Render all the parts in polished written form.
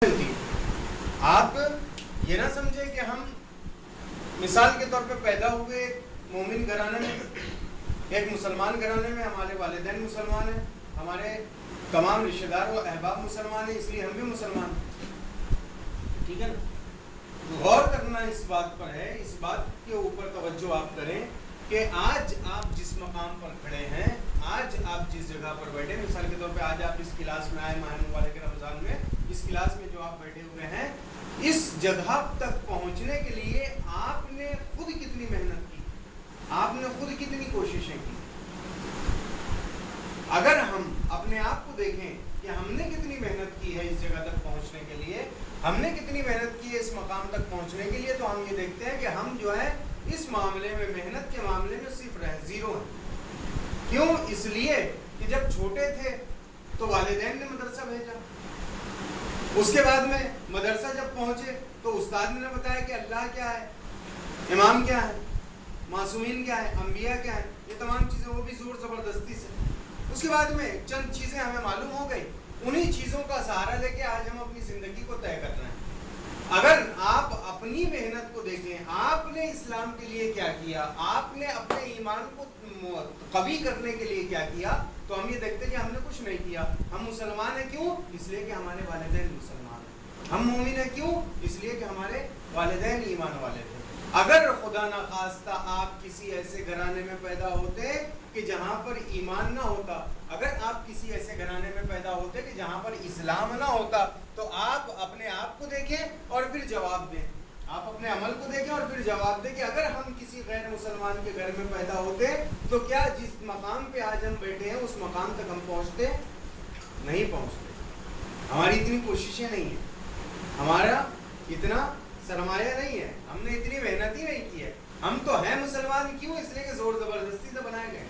آپ یہ نہ سمجھے کہ ہم مثال کے طور پہ پیدا ہوئے ایک مومن گھرانے میں، ایک مسلمان گھرانے میں، ہمارے والدین مسلمان ہیں، ہمارے تمام رشتہ دار و احباب مسلمان ہیں، اس لیے ہم بھی مسلمان ہیں، ٹھیک ہے نا؟ غور کرنا اس بات پر ہے، اس بات کے اوپر توجہ آپ کریں کہ آج آپ جس مقام پر کھڑے ہیں، آج آپ جس جگہ پر بیٹھے، مثال کے طور پہ آج آپ اس کلاس میں آئے ماہ مبارک رمضان میں، اس کلاس میں جو آپ بیٹھے ہوئے ہیں، اس جگہ تک پہنچنے کے لیے آپ نے خود کتنی محنت کی، آپ نے خود کتنی کوششیں کی۔ اگر ہم اپنے آپ کو دیکھیں کہ ہم نے کتنی محنت کی ہے اس جگہ تک پہنچنے کے لیے، ہم نے کتنی محنت کی ہے اس مقام تک پہنچنے کے لیے، تو ہم یہ دیکھتے ہیں کہ ہم جو ہے اس معاملے میں، محنت کے معاملے میں صرف زیرو ہیں۔ کیوں؟ اس لیے کہ جب چھوٹے تھے تو والدین نے مدرسہ بھیجا، اس کے بعد میں مدرسہ جب پہنچے تو استاد نے بتایا کہ اللہ کیا ہے، امام کیا ہے، معصومین کیا ہے، انبیاء کیا ہے، یہ تمام چیزیں، وہ بھی زور زبردستی سے۔ اس کے بعد میں چند چیزیں ہمیں معلوم ہو گئی، انہی چیزوں کا سہارا لے کے آج ہم اپنی زندگی کو طے کر رہے ہیں۔ اگر آپ اپنی محنت کو دیکھیں، آپ نے اسلام کے لیے کیا کیا، آپ نے اپنے ایمان کو قوی کرنے کے لیے کیا کیا، تو ہم یہ دیکھتے ہیں کہ ہم نے کچھ نہیں کیا۔ ہم مسلمان ہیں، کیوں؟ اس لیے کہ ہمارے والدین مسلمان ہیں۔ ہم مومن ہیں، کیوں؟ اس لیے کہ ہمارے والدین ایمان والے تھے۔ اگر خدا نخواستہ آپ کسی ایسے گھرانے میں پیدا ہوتے کہ جہاں پر ایمان نہ ہوتا، اگر آپ کسی ایسے گھرانے میں پیدا ہوتے کہ جہاں پر اسلام نہ ہوتا، تو آپ اپنے آپ کو دیکھیں اور پھر جواب دیں، آپ اپنے عمل کو دیکھیں اور پھر جواب دیں کہ اگر ہم کسی غیر مسلمان کے گھر میں پیدا ہوتے تو کیا جس مقام پہ آج ہم بیٹھے ہیں اس مقام تک ہم پہنچتے؟ نہیں پہنچتے۔ ہماری اتنی کوششیں نہیں ہیں، ہمارا اتنا سرمایہ نہیں ہے، ہم نے اتنی محنت ہی نہیں کی ہے۔ ہم تو ہیں مسلمان، کیوں؟ اس لیے کہ زور زبردستی سے بنائے گئے،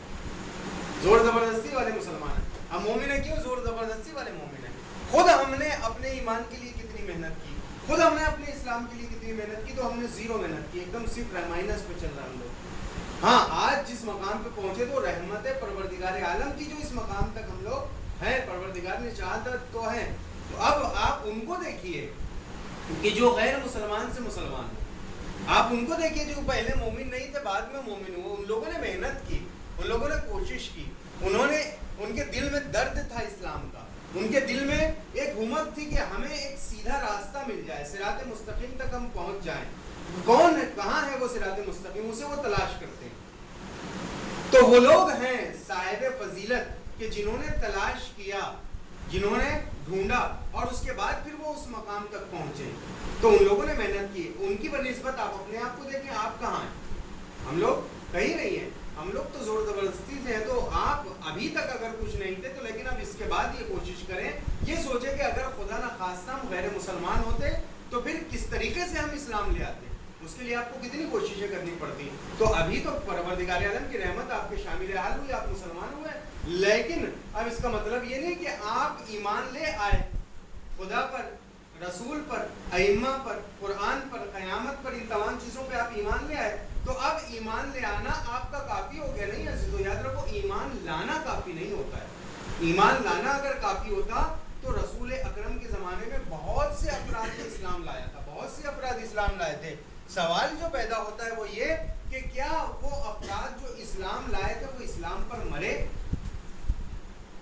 زور زبردستی والے مسلمان ہیں۔ ہم مومن ہیں، کیوں؟ زور زبردستی والے مومن ہیں۔ خود ہم نے اپنے ایمان کے لیے کتنی محنت کی، خود ہم نے اپنے اسلام کے لیے کتنی محنت کی، تو ہم نے زیرو محنت کی، ایک دم صفر مائنس پہ چل رہا ہم لوگ۔ ہاں، آج جس مقام پہ پہنچے تو رحمت ہے پروردگار عالم کی، جو اس مقام تک ہم لوگ ہیں، پروردگار نے چاہا تو ہیں۔ تو اب آپ ان کو دیکھیے کہ جو غیر مسلمان سے مسلمان ہو، آپ ان کو دیکھیے جو پہلے مومن نہیں تھے بعد میں مومن ہوئے، ان لوگوں نے محنت کی، ان لوگوں نے کوشش کی، ان کے دل میں درد تھا اسلام کا، ان کے دل میں ایک ہمت تھی کہ ہمیں ایک سیدھا راستہ مل جائے، صراط مستقیم تک ہم پہنچ جائیں۔ کون ہے، کہاں ہے وہ صراط مستقیم؟ اسے وہ تلاش کرتے ہیں۔ تو وہ لوگ ہیں صاحب فضیلت کہ جنہوں نے تلاش کیا، جنہوں نے ڈھونڈا، اور اس کے بعد پھر وہ اس مقام تک پہنچے۔ تو ان لوگوں نے محنت کی، ان کی بنسبت آپ اپنے آپ کو دیکھیں، آپ کہاں ہیں؟ ہم لوگ کہیں نہیں ہیں، ہم لوگ تو زور زبردستی سے ہیں۔ تو آپ ابھی تک اگر کچھ نہیں تھے تو لیکن اب اس کے بعد یہ کوشش کریں، یہ سوچیں کہ اگر خدا نخواستہ ہم غیر مسلمان ہوتے تو پھر کس طریقے سے ہم اسلام لے آتے، اس کے لیے آپ کو کتنی کوششیں کرنی پڑتی۔ تو ابھی تو پروردگار عالم کی رحمت آپ کے شامل حال ہوئی، آپ مسلمان ہوئے، لیکن اب اس کا مطلب یہ نہیں کہ آپ ایمان لے آئے خدا پر، رسول پر، ائمہ پر، قرآن پر، قیامت پر، ان تمام چیزوں پہ آپ ایمان لے آئے تو اب ایمان لے آنا آپ کا کافی ہو گیا نہیں عزیز، تو یاد رکھو ایمان لانا کافی نہیں ہوتا ہے۔ ایمان لانا اگر کافی ہوتا تو رسول اکرم کے زمانے میں بہت سے افراد نے اسلام لایا تھا، بہت سے افراد اسلام لائے تھے۔ سوال جو پیدا ہوتا ہے وہ یہ کہ کیا وہ افراد جو اسلام لائے تھے وہ اسلام پر مرے؟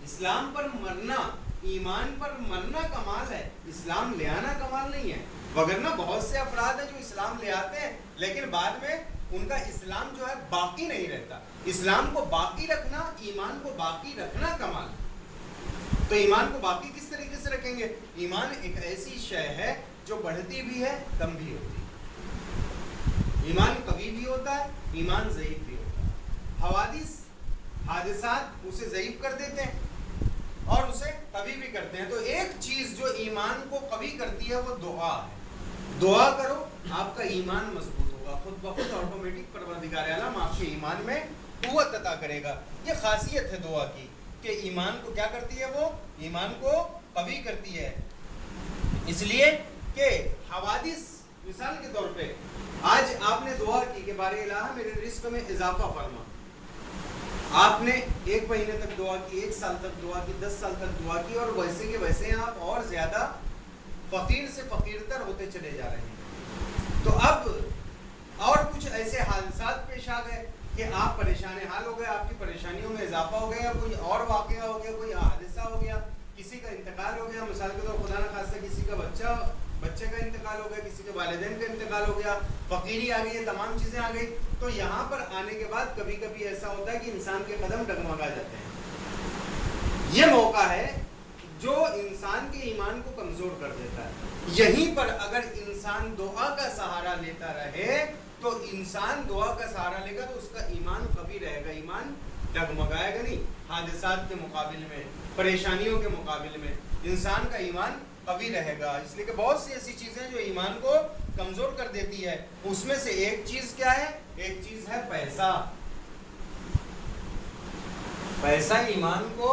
اسلام پر مرنا، ایمان پر مرنا کمال ہے، اسلام لے آنا کمال نہیں ہے۔ وگرنہ بہت سے افراد ہیں جو اسلام لے آتے ہیں لیکن بعد میں ان کا اسلام جو ہے باقی نہیں رہتا۔ اسلام کو باقی رکھنا، ایمان کو باقی رکھنا کمال ہے۔ تو ایمان کو باقی کس طریقے سے رکھیں گے؟ ایمان ایک ایسی شے ہے جو بڑھتی بھی ہے، کم بھی ہوتی ہے۔ ایمان قوی بھی ہوتا ہے، ایمان ضعیف بھی ہوتا ہے۔ حوادث، حادثات اسے ضعیف کر دیتے ہیں اور اسے قوی بھی کرتے ہیں۔ تو ایک چیز جو ایمان کو قوی کرتی ہے وہ دعا ہے۔ دعا کرو، آپ کا ایمان مضبوط ہوگا، خود بخود آٹومیٹک پروردگار عالم آپ کے ایمان میں قوت عطا کرے گا۔ یہ خاصیت ہے دعا کی کہ ایمان کو کیا کرتی ہے، وہ ایمان کو قوی کرتی ہے۔ اس لیے کہ حوادث، مثال کے طور پہ آج آپ نے دعا کی کہ بارے الہ میرے رزق میں اضافہ فرما، آپ نے 1 مہینے تک دعا کی، 1 سال تک دعا کی، 10 سال تک دعا کی، اور ویسے کے ویسے آپ اور زیادہ فقیر سے فقیر تر ہوتے چلے جا رہے ہیں. تو اب اور کچھ ایسے حادثات پیش آ گئے کہ آپ پریشان حال ہو گئے, آپ کی پریشانیوں میں اضافہ ہو گیا, کوئی اور واقعہ ہو گیا, کوئی حادثہ ہو گیا, کسی کا انتقال ہو گیا, مثال کے طور خدا نہ خواستہ کسی کا بچے کا انتقال ہو گیا, کسی کے والدین کا انتقال ہو گیا, فقیری آ گئی, تمام چیزیں آ گئی. تو یہاں پر آنے کے بعد کبھی کبھی ایسا ہوتا ہے کہ انسان کے قدم ڈگمگا جاتے ہیں. یہ موقع ہے جو انسان کے ایمان کو کمزور کر دیتا ہے. یہیں پر اگر انسان دعا کا سہارا لیتا رہے تو انسان دعا کا سہارا لے گا تو اس کا ایمان قوی رہے گا, ایمان ڈگمگائے گا نہیں. حادثات کے مقابل میں, پریشانیوں کے مقابل میں انسان کا ایمان قوی رہے گا. اس لیے کہ بہت سی ایسی چیزیں جو ایمان کو کمزور کر دیتی ہے, اس میں سے ایک چیز کیا ہے؟ ایک چیز ہے پیسہ. پیسہ ایمان کو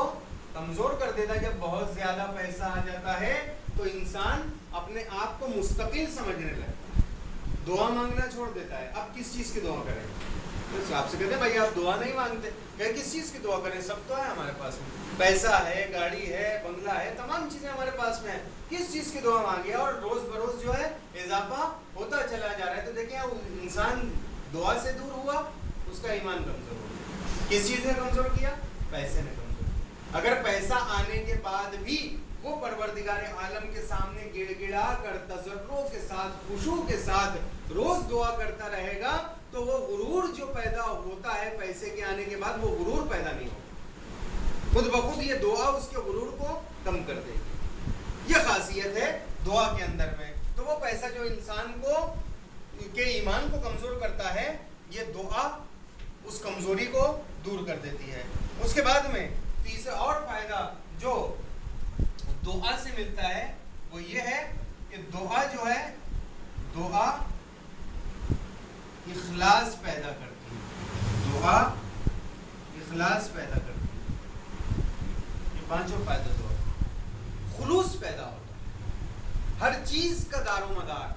کمزور کر دیتا ہے. جب بہت زیادہ پیسہ آ جاتا ہے تو انسان اپنے آپ کو مستقل سمجھنے لگتا ہے, دعا مانگنا چھوڑ دیتا ہے. اب کس چیز کی دعا کریں؟ آپ سے کہتے ہیں بھائی آپ دعا نہیں مانگتے, کہ کس چیز کی دعا کریں؟ سب تو ہے ہمارے پاس میں, پیسہ ہے, گاڑی ہے, بنگلہ ہے, تمام چیزیں ہمارے پاس میں ہیں. کس چیز کی دعا مانگے؟ اور روز بروز جو ہے اضافہ ہوتا چلا جا رہا ہے. تو دیکھیں انسان دعا سے دور ہوا, اس کا ایمان کمزور ہو گیا. کس چیز نے کمزور کیا؟ پیسے نے کمزور کیا. اگر پیسہ آنے کے بعد بھی وہ پروردگار عالم کے سامنے گڑ گڑا کر تضرع کے ساتھ, خشوع کے ساتھ روز دعا کرتا رہے گا تو وہ غرور جو پیدا ہوتا ہے پیسے کے آنے کے بعد, وہ غرور پیدا نہیں ہوگا. خود بخود یہ دعا اس کے غرور کو کم کر دے گی. یہ خاصیت ہے دعا کے اندر میں. تو وہ پیسہ جو انسان کو کے ایمان کو کمزور کرتا ہے, یہ دعا اس کمزوری کو دور کر دیتی ہے. اس کے بعد میں تیسرا اور فائدہ جو دعا سے ملتا ہے وہ یہ ہے کہ دعا جو ہے, دعا اخلاص پیدا کرتی ہے. دعا اخلاص پیدا کرتی ہے. یہ پانچوں فائدہ دعا. خلوص پیدا ہوتا ہے. ہر چیز کا دار و مدار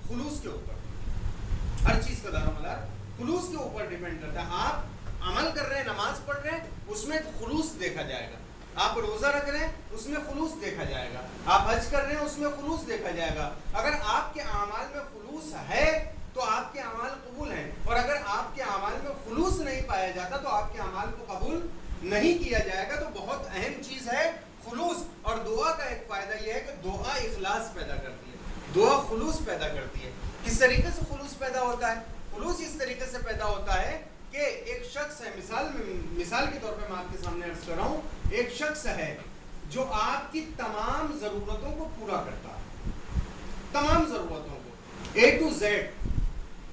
خلوص کے اوپر, ہر چیز کا دار و مدار خلوص کے اوپر ڈیپینڈ کرتا ہے. آپ عمل کر رہے ہیں, نماز پڑھ رہے ہیں, اس میں خلوص دیکھا جائے گا. آپ روزہ رکھ رہے ہیں, اس میں خلوص دیکھا جائے گا. آپ حج کر رہے ہیں, اس میں خلوص دیکھا جائے گا. اگر آپ کے اعمال میں خلوص ہے تو آپ کے اعمال قبول ہیں, اور اگر آپ کے اعمال میں خلوص نہیں پایا جاتا تو آپ کے اعمال کو قبول نہیں کیا جائے گا. تو بہت اہم چیز ہے خلوص. اور دعا کا ایک فائدہ یہ ہے کہ دعا اخلاص پیدا کرتی ہے, دعا خلوص پیدا کرتی ہے. کس طریقے سے خلوص پیدا ہوتا ہے؟ خلوص اس طریقے سے پیدا ہوتا ہے کہ ایک شخص ہے, مثال کے طور پہ میں آپ کے سامنے عرض کر رہا ہوں, ایک شخص ہے جو آپ کی تمام ضرورتوں کو پورا کرتا ہے, تمام ضرورتوں کو A to Z,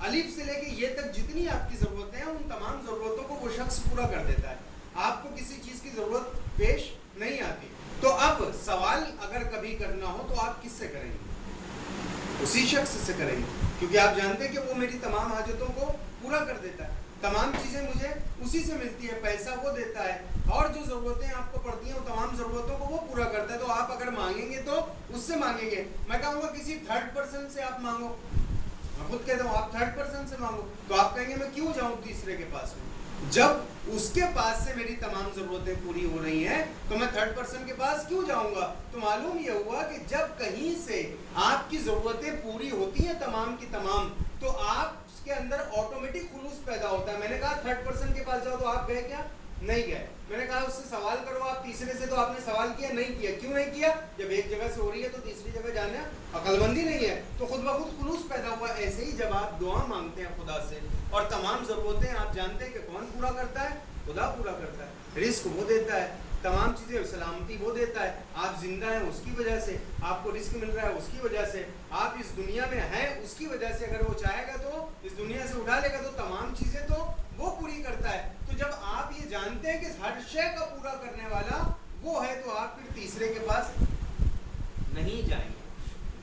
الف سے لے کے یہ تک جتنی آپ کی ضرورتیں ہیں ان تمام ضرورتوں کو وہ شخص پورا کر دیتا ہے. آپ کو کسی چیز کی ضرورت پیش نہیں آتی. تو اب سوال اگر کبھی کرنا ہو تو آپ کس سے کریں گے؟ اسی شخص سے کریں گے, کیونکہ آپ جانتے ہیں کہ وہ میری تمام حاجتوں کو پورا کر دیتا ہے. تمام چیزیں مجھے اسی سے ملتی ہے, پیسہ وہ دیتا ہے, اور جو ضرورتیں آپ کو پڑتی ہیں وہ تمام ضرورتوں کو وہ پورا کرتا ہے. تو آپ اگر مانگیں گے تو اس سے مانگیں گے. میں کہوں گا کسی تھرڈ پرسن سے آپ مانگو, میں خود کہتا ہوں آپ تھرڈ پرسن سے مانگو, تو آپ کہیں گے میں کیوں جاؤں تیسرے کے پاس میں, جب اس کے پاس سے میری تمام ضرورتیں پوری ہو رہی ہیں تو میں تھرڈ پرسن کے پاس کیوں جاؤں گا؟ تو معلوم یہ ہوا کہ جب کہیں سے آپ کی ضرورتیں پوری ہوتی ہیں تمام کی تمام, تو آپ اس کے اندر آٹومیٹک خلوص پیدا ہوتا ہے. میں نے کہا تھرڈ پرسن کے پاس جاؤ, تو آپ گئے کیا؟ نہیں گئے. میں نے کہا اس سے سوال کرو آپ تیسرے سے, تو آپ نے سوال کیا نہیں کیا. کیوں نہیں کیا؟ جب ایک جگہ سے ہو رہی ہے تو تیسری جگہ جانا عقل مندی نہیں ہے. تو خود بخود خلوص پیدا ہوا. ایسے ہی جب آپ دعا مانگتے ہیں خدا سے اور تمام ضرورتیں آپ جانتے ہیں کہ کون پورا کرتا ہے؟ خدا پورا کرتا ہے. رزق وہ دیتا ہے, تمام چیزیں سلامتی وہ دیتا ہے. آپ زندہ ہیں اس کی وجہ سے, آپ کو رزق مل رہا ہے اس کی وجہ سے, آپ اس دنیا میں ہیں اس کی وجہ سے. اگر وہ چاہے گا تو اس دنیا سے اٹھا لے گا, تو تمام چیزیں تو وہ پوری کرتا ہے. تو جب آپ یہ جانتے ہیں کہ ہر شے کا پورا کرنے والا وہ ہے, تو آپ پھر تیسرے کے پاس نہیں جائیں گے.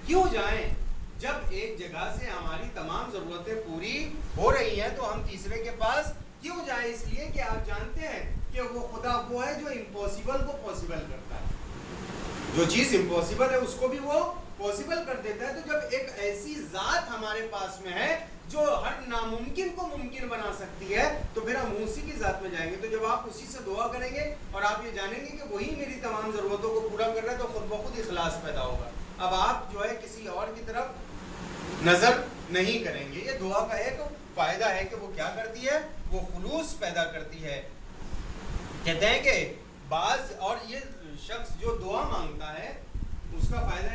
کیوں جائیں؟ جب ایک جگہ سے ہماری تمام ضرورتیں پوری ہو رہی ہیں تو ہم تیسرے کے پاس کیوں جائیں؟ اس لیے کہ آپ جانتے ہیں کہ وہ خدا وہ ہے جو امپاسبل کو پاسبل کرتا ہے. جو چیز امپاسبل ہے اس کو بھی وہ پاسبل کر دیتا ہے. تو جب ایک ایسی ذات ہمارے پاس میں ہے جو ہر ناممکن کو ممکن بنا سکتی ہے, تو پھر ہم اسی کی ذات میں جائیں گے. تو جب آپ اسی سے دعا کریں گے اور آپ یہ جانیں گے کہ وہی میری تمام ضرورتوں کو پورا کر رہا ہے, تو خود بخود اخلاص پیدا ہوگا. اب آپ جو ہے کسی اور کی طرف نظر نہیں کریں گے. یہ دعا کا ایک فائدہ ہے کہ وہ کیا کرتی ہے, وہ خلوص پیدا کرتی ہے. کہتے ہیں کہ بعض اور یہ شخص جو دعا مانگتا ہے اس کا فائدہ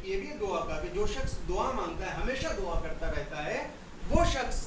یہ بھی دعا کا کہ جو شخص دعا مانگتا ہے ہمیشہ دعا کرتا رہتا ہے, وہ شخص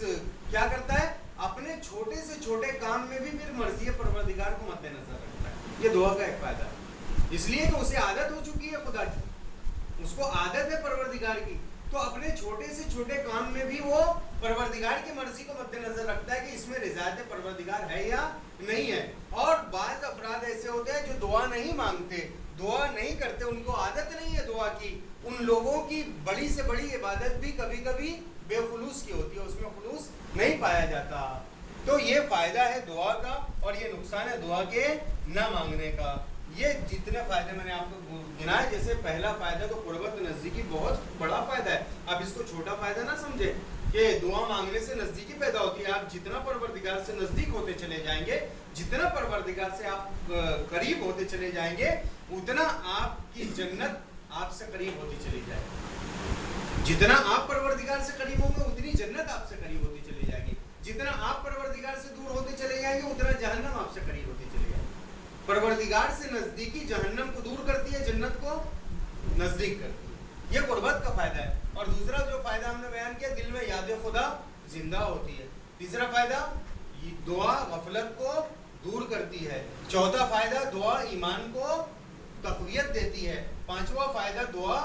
کیا کرتا ہے, اپنے چھوٹے سے چھوٹے کام میں بھی پھر مرضی پروردگار کو مد نظر رکھتا ہے. یہ دعا کا ایک فائدہ ہے, اس لیے کہ اسے عادت ہو چکی ہے خدا کی, اس کو عادت ہے پروردگار کی, تو اپنے چھوٹے سے چھوٹے کام میں بھی وہ پروردگار کی مرضی کو مد نظر رکھتا ہے کہ اس میں رضایت پروردگار ہے یا نہیں ہے. اور بعض افراد ایسے ہوتے ہیں جو دعا نہیں مانگتے, دعا نہیں کرتے, ان کو عادت نہیں ہے دعا کی, ان لوگوں کی بڑی سے بڑی عبادت بھی کبھی کبھی بے خلوص کی ہوتی ہے, اس میں خلوص نہیں پایا جاتا. تو یہ فائدہ ہے دعا کا اور یہ نقصان ہے دعا کے نہ مانگنے کا. یہ جتنے فائدے میں نے آپ کو گنائے, جیسے پہلا فائدہ تو قربت نزدیکی بہت بڑا فائدہ ہے. آپ اس کو چھوٹا فائدہ نہ سمجھیں کہ دعا مانگنے سے نزدیکی پیدا ہوتی ہے. آپ جتنا پروردگار سے نزدیک ہوتے چلے جائیں گے, جتنا پروردگار سے آپ قریب ہوتے چلے جائیں گے, اتنا آپ کی جنت آپ سے قریب ہوتی چلی جائے گی. جتنا آپ پروردگار سے قریب ہوں گے اتنی جنت آپ سے قریب ہوتی چلی جائے گی. جتنا آپ پروردگار سے دور ہوتے چلے جائیں گے اتنا جہنم آپ سے قریب ہوتی چلی جائے گی. پروردگار سے نزدیکی جہنم کو دور کرتی ہے, جنت کو نزدیک کرتی ہے. یہ قربت کا فائدہ ہے. اور دوسرا جو فائدہ ہم نے بیان کیا, دل میں یاد خدا زندہ ہوتی ہے. تیسرا فائدہ, دعا غفلت کو دور کرتی ہے. چوتھا فائدہ, دعا ایمان کو تقویت دیتی ہے. پانچواں فائدہ, دعا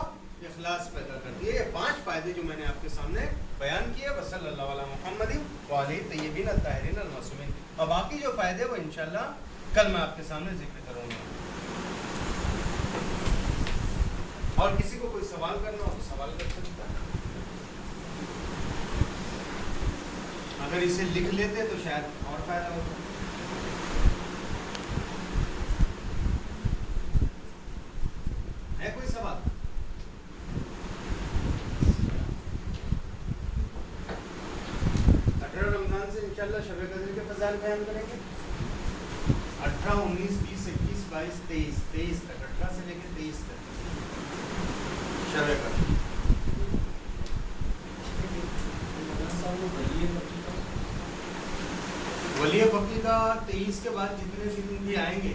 اخلاص پیدا کرتی ہے. یہ 5 فائدے جو میں نے آپ کے سامنے بیان کیے. وصلی اللہ علی محمد وآلہ الطیبین الطاہرین المعصومین. اور باقی جو فائدے وہ انشاءاللہ کل میں آپ کے سامنے ذکر کروں گا. اور کسی کو کوئی سوال کرنا ہو تو سوال کر سکتا ہے. اگر اسے لکھ لیتے تو شاید اور فائدہ ہوتا. ہے کوئی سوال؟ 18 رمضان سے انشاءاللہ شب قدر کے فضائل بیان کریں گے. 18, 19, 20, 21, 22, 23 23 تک, 18 سے لے کے 23 تک شب قدر. ولی فقی کا 23 کے بعد جتنے دن بھی آئیں گے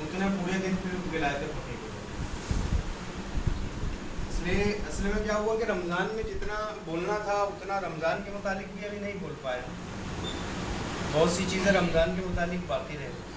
اتنے پورے دن پھر ولایت فقی کو. اصل میں کیا ہوا کہ رمضان میں جتنا بولنا تھا اتنا رمضان کے متعلق بھی ابھی نہیں بول پائے. بہت سی چیزیں رمضان کے متعلق باقی رہ گئی.